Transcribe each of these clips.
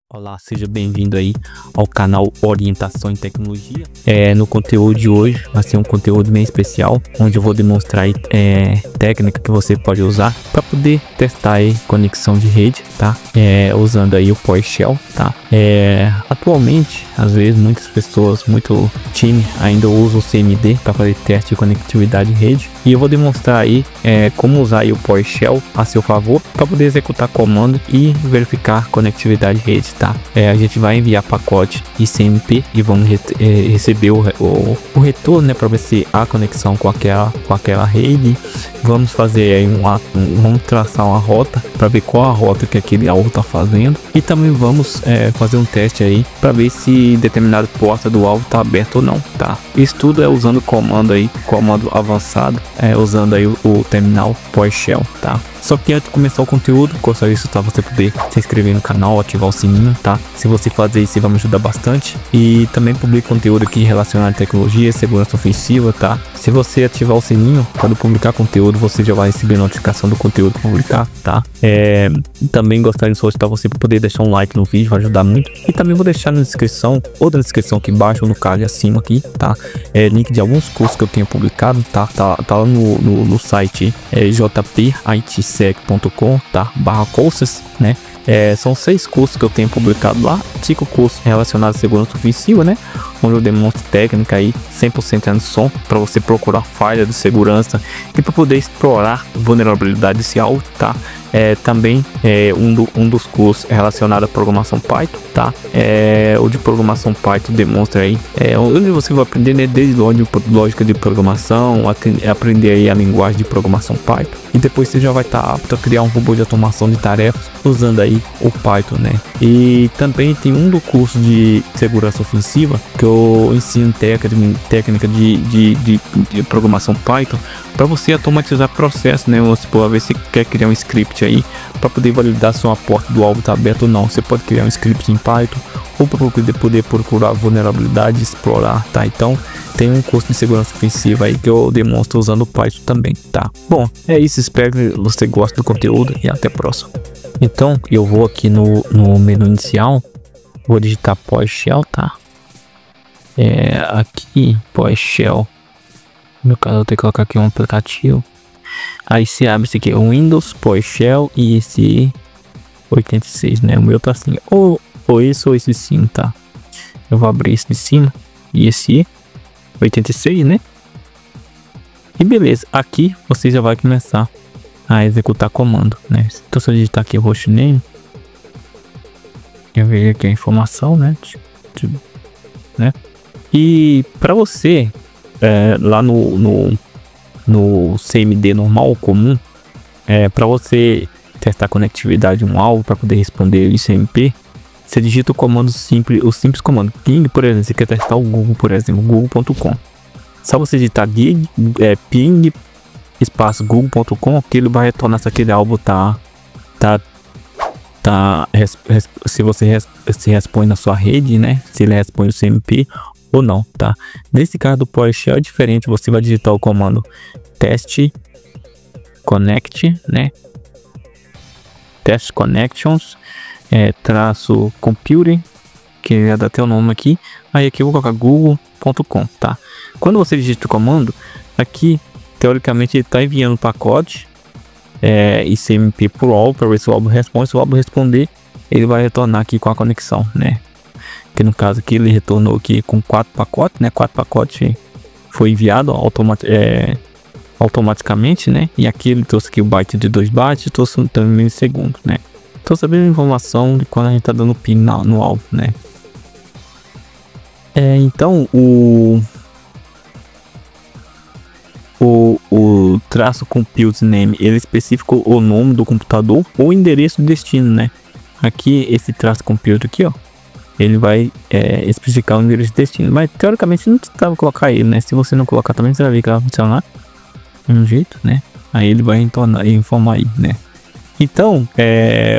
Olá, seja bem-vindo aí ao canal Orientação em Tecnologia. No conteúdo de hoje vai ser um conteúdo bem especial, onde eu vou demonstrar aí, técnica que você pode usar para poder testar aí conexão de rede, tá? Usando aí o PowerShell, tá? Atualmente, às vezes muitas pessoas, muito time ainda usa o CMD para fazer teste de conectividade de rede, e eu vou demonstrar aí como usar aí o PowerShell a seu favor para poder executar comando e verificar conectividade de rede, tá? A gente vai enviar pacote ICMP e vamos receber o retorno, né, para ver se há conexão com aquela rede. Vamos fazer aí vamos traçar uma rota para ver qual a rota que aquele alvo está fazendo, e também vamos fazer um teste aí para ver se determinada porta do alvo está aberta ou não, tá? Isso tudo é usando comando avançado, usando aí o terminal PowerShell, tá? Só que antes de começar o conteúdo, gostaria de soltar você poder se inscrever no canal, ativar o sininho, tá? Se você fazer isso, vai me ajudar bastante. E também publico conteúdo aqui relacionado à tecnologia, segurança ofensiva, tá? Se você ativar o sininho, quando publicar conteúdo, você já vai receber notificação do conteúdo publicar, tá? Também gostaria de solicitar você para poder deixar um like no vídeo, vai ajudar muito. E também vou deixar na descrição, ou na descrição aqui embaixo, ou no card acima aqui, tá? Link de alguns cursos que eu tenho publicado, tá? Tá lá no site jpitsec.com, tá? /cursos, né? São 6 cursos que eu tenho publicado lá, 5 cursos relacionados à segurança ofensiva, né? Onde eu demonstro técnica aí 100% hands-on para você procurar falha de segurança e para poder explorar vulnerabilidade desse alvo, tá? Também um dos cursos é relacionado à programação Python, tá? O de programação Python demonstra aí onde você vai aprender, né, desde lógica de programação, aprender aí a linguagem de programação Python, e depois você já vai estar apto a criar um robô de automação de tarefas usando aí o Python, né? E também tem um do curso de segurança ofensiva que eu ensino técnica de programação Python para você automatizar processo, né? Vamos supor, ver se quer criar um script aí para poder validar se uma porta do alvo está aberta ou não. Você pode criar um script em Python ou para poder procurar vulnerabilidade, explorar, tá? Então tem um curso de segurança ofensiva aí que eu demonstro usando o Python também, tá? Bom, é isso, espero que você goste do conteúdo e até a próxima. Então eu vou aqui no menu inicial, vou digitar PowerShell, tá? Aqui PowerShell, no meu caso eu tenho que colocar aqui um aplicativo. Aí se abre esse aqui, o Windows, PowerShell e esse 86, né? O meu tá assim, ou esse ou esse sim, tá? Eu vou abrir esse de cima e esse 86, né? E beleza, aqui você já vai começar a executar comando, né? Então se eu digitar aqui o hostname, eu vejo aqui a informação, né? E para você lá no CMD normal comum, para você testar a conectividade de um alvo, para poder responder o ICMP, você digita o comando simples, o simples comando ping, por exemplo. Você quer testar o Google, por exemplo, google.com. Só você digitar ping espaço google.com, que ele vai retornar se aquele alvo se você se responde na sua rede, né? Se ele responde o CMP ou não, tá? Nesse caso do PowerShell é diferente. Você vai digitar o comando test connect, né? Test connections, traço computing, que já dá até o nome aqui. Aí aqui eu vou colocar google.com, tá? Quando você digita o comando aqui, teoricamente ele está enviando o pacote ICMP pro alvo para ver se o alvo responde. Se o alvo responder, ele vai retornar aqui com a conexão, né? Que no caso aqui ele retornou aqui com 4 pacotes, né? 4 pacotes foi enviado automaticamente, né? E aqui ele trouxe aqui o byte de 2 bytes, trouxe também milissegundos, né? Então sabendo a informação de quando a gente tá dando pin no alvo, né? Então o traço compute name, ele especifica o nome do computador ou endereço de destino, né? Aqui esse traço compute aqui, ó, ele vai especificar o endereço de destino, mas teoricamente você não precisava colocar ele, né? Se você não colocar também, você vai ver que vai funcionar de um jeito, né? Aí ele vai informar aí, né? Então,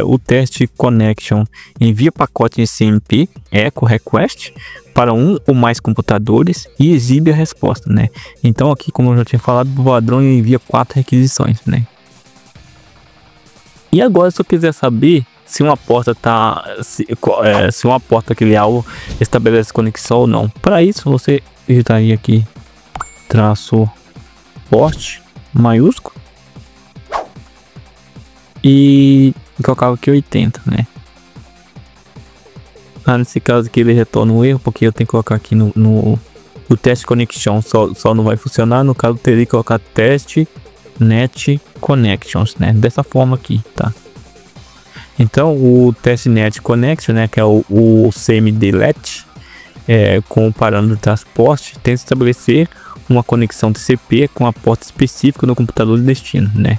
o teste connection envia pacote ICMP echo request para um ou mais computadores e exibe a resposta, né? Então aqui, como eu já tinha falado, o padrão envia 4 requisições, né? E agora, se eu quiser saber se uma porta se uma porta aquele alvo estabelece conexão ou não. Para isso você digitaria aqui traço porte maiúsculo e colocava aqui 80, né? Nesse caso aqui ele retorna um erro, porque eu tenho que colocar aqui no teste connection só não vai funcionar. No caso teria que colocar teste net connections, né? Dessa forma aqui, tá? Então o teste net connection, né, que é o CMD-LET, com o parâmetro do transporte, tem que estabelecer uma conexão TCP com a porta específica no computador de destino, né?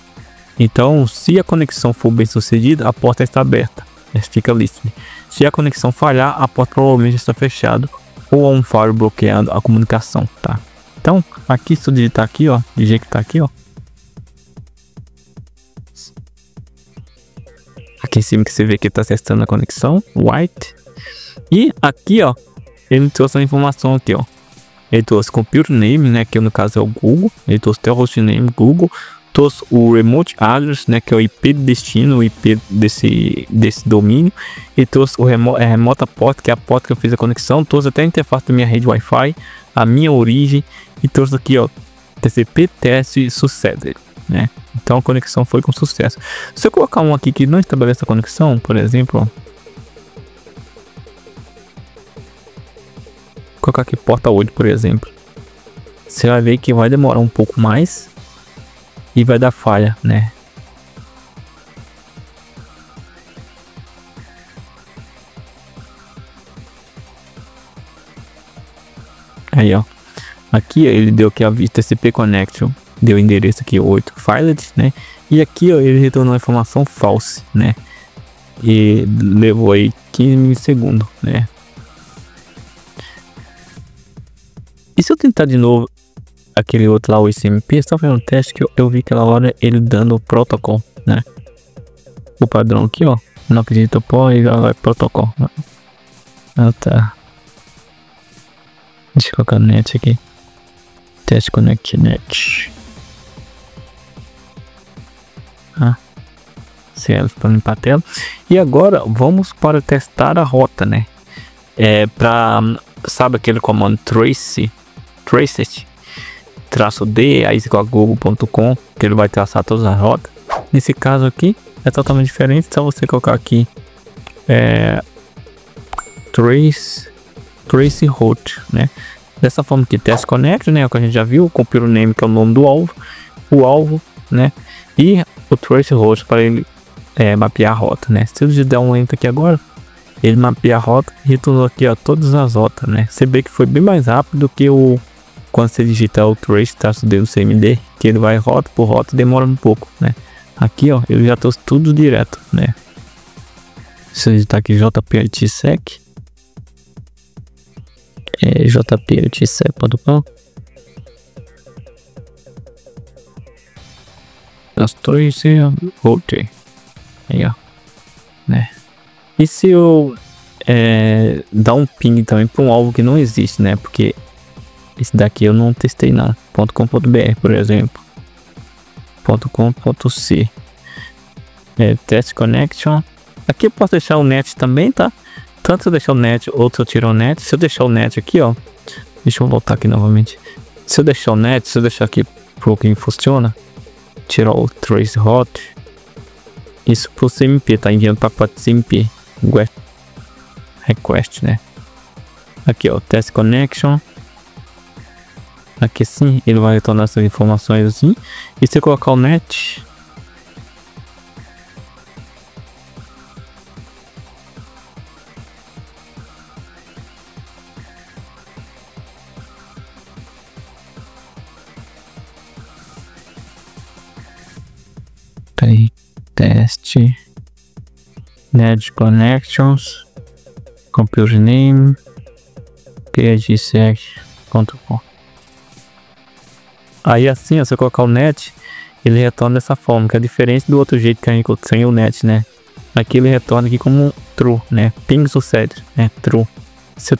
Então, se a conexão for bem sucedida, a porta está aberta, fica listening. Se a conexão falhar, a porta provavelmente está fechada ou há um firewall bloqueando a comunicação, tá? Então, aqui se eu digitar aqui, ó, de jeito que tá aqui, ó, aqui em cima que você vê que está testando a conexão, white, e aqui, ó, ele trouxe a informação aqui, ó. Ele trouxe computer name, né, que no caso é o Google. Ele trouxe até o hostname Google. Trouxe o remote address, né, que é o IP de destino, o IP desse domínio. E trouxe o remota port, que é a porta que eu fiz a conexão. Trouxe até a interface da minha rede Wi-Fi, a minha origem. E trouxe aqui, ó, TCP teste successful, né. Então a conexão foi com sucesso. Se eu colocar um aqui que não estabelece a conexão, por exemplo, ó, colocar aqui porta 8, por exemplo, você vai ver que vai demorar um pouco mais e vai dar falha, né? Aí, ó, aqui ele deu que a TCP connection deu o endereço aqui 8 failed, né? E aqui, ó, ele retornou a informação false, né? E levou aí 15 milissegundos, né? E se eu tentar de novo aquele outro lá, o ICMP, só fazendo um teste que eu vi aquela hora ele dando o protocolo, né? O padrão aqui, ó, não acredito, pô, e já vai protocolo. Ah, tá. Deixa eu colocar net aqui. Test connect net. Ah, CL para limpar a tela. E agora vamos para testar a rota, né? Sabe aquele comando trace -d, aí você coloca google.com, que ele vai traçar todas as rotas. Nesse caso aqui é totalmente diferente, só você colocar aqui trace route, né? Dessa forma que test connect, né, o que a gente já viu, o computer name, que é o nome do alvo, o alvo, né, e o trace route para ele mapear a rota, né? Se eu der um enter aqui agora, ele mapeia a rota e retornou aqui, ó, todas as rotas, né? Você vê que foi bem mais rápido do que quando você digitar o trace-d do CMD, que ele vai rota por rota e demora um pouco, né? Aqui, ó, ele já trouxe tudo direto, né? Se eu digitar aqui jpitsec, jpitsec.com, as trace route, aí, ó, né? E se eu dar um ping também para um alvo que não existe, né? Porque esse daqui eu não testei nada. .com.br, por exemplo. .com.c. Test connection. Aqui eu posso deixar o net também, tá? Tanto se eu deixar o net ou se eu tirar o net. Se eu deixar o net aqui, ó. Deixa eu voltar aqui novamente. Se eu deixar o net, se eu deixar aqui pro que funciona. Tirar o trace route. Isso pro CMP, tá enviando para pacote CMP. Request, né? Aqui, ó, test connection. Aqui sim, ele vai retornar essas informações assim. E se eu colocar o net, tá aí, teste net connections, computer name, pgsec.com. Aí assim, ó, se eu colocar o net, ele retorna dessa forma, que é diferente do outro jeito que a gente sem o net, né? Aqui ele retorna aqui como true, né? Ping sucede, né? True. Se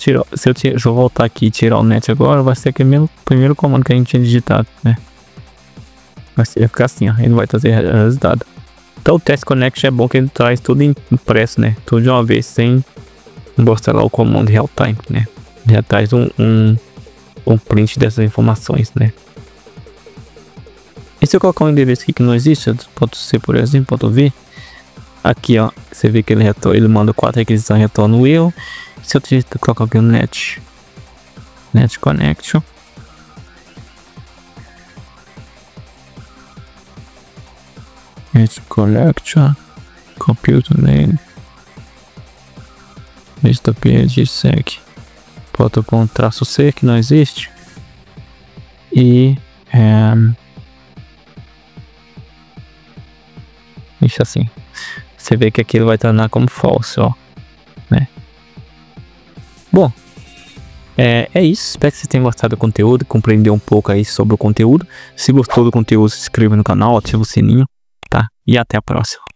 eu voltar aqui e tirar o net agora, vai ser aquele mesmo primeiro comando que a gente tinha digitado, né? Vai ficar assim, ó, ele vai trazer resultado. Então Então o Test Connect é bom que ele traz tudo impresso, né? Tudo de uma vez, sem mostrar lá o comando real time, né? Já traz um print dessas informações, né? E se eu colocar um endereço aqui que não existe, pode ser, por exemplo, pode ver aqui, ó, você vê que ele manda 4 requisições, retorna o erro. Se eu colocar aqui no net connection, computer name, lista page sec, protocol -c que não existe, e deixa assim, você vê que aqui ele vai tornar como false, ó, né? Bom, é isso. Espero que você tenha gostado do conteúdo, compreendeu um pouco aí sobre o conteúdo. Se gostou do conteúdo, se inscreva no canal, ativa o sininho, tá? E até a próxima.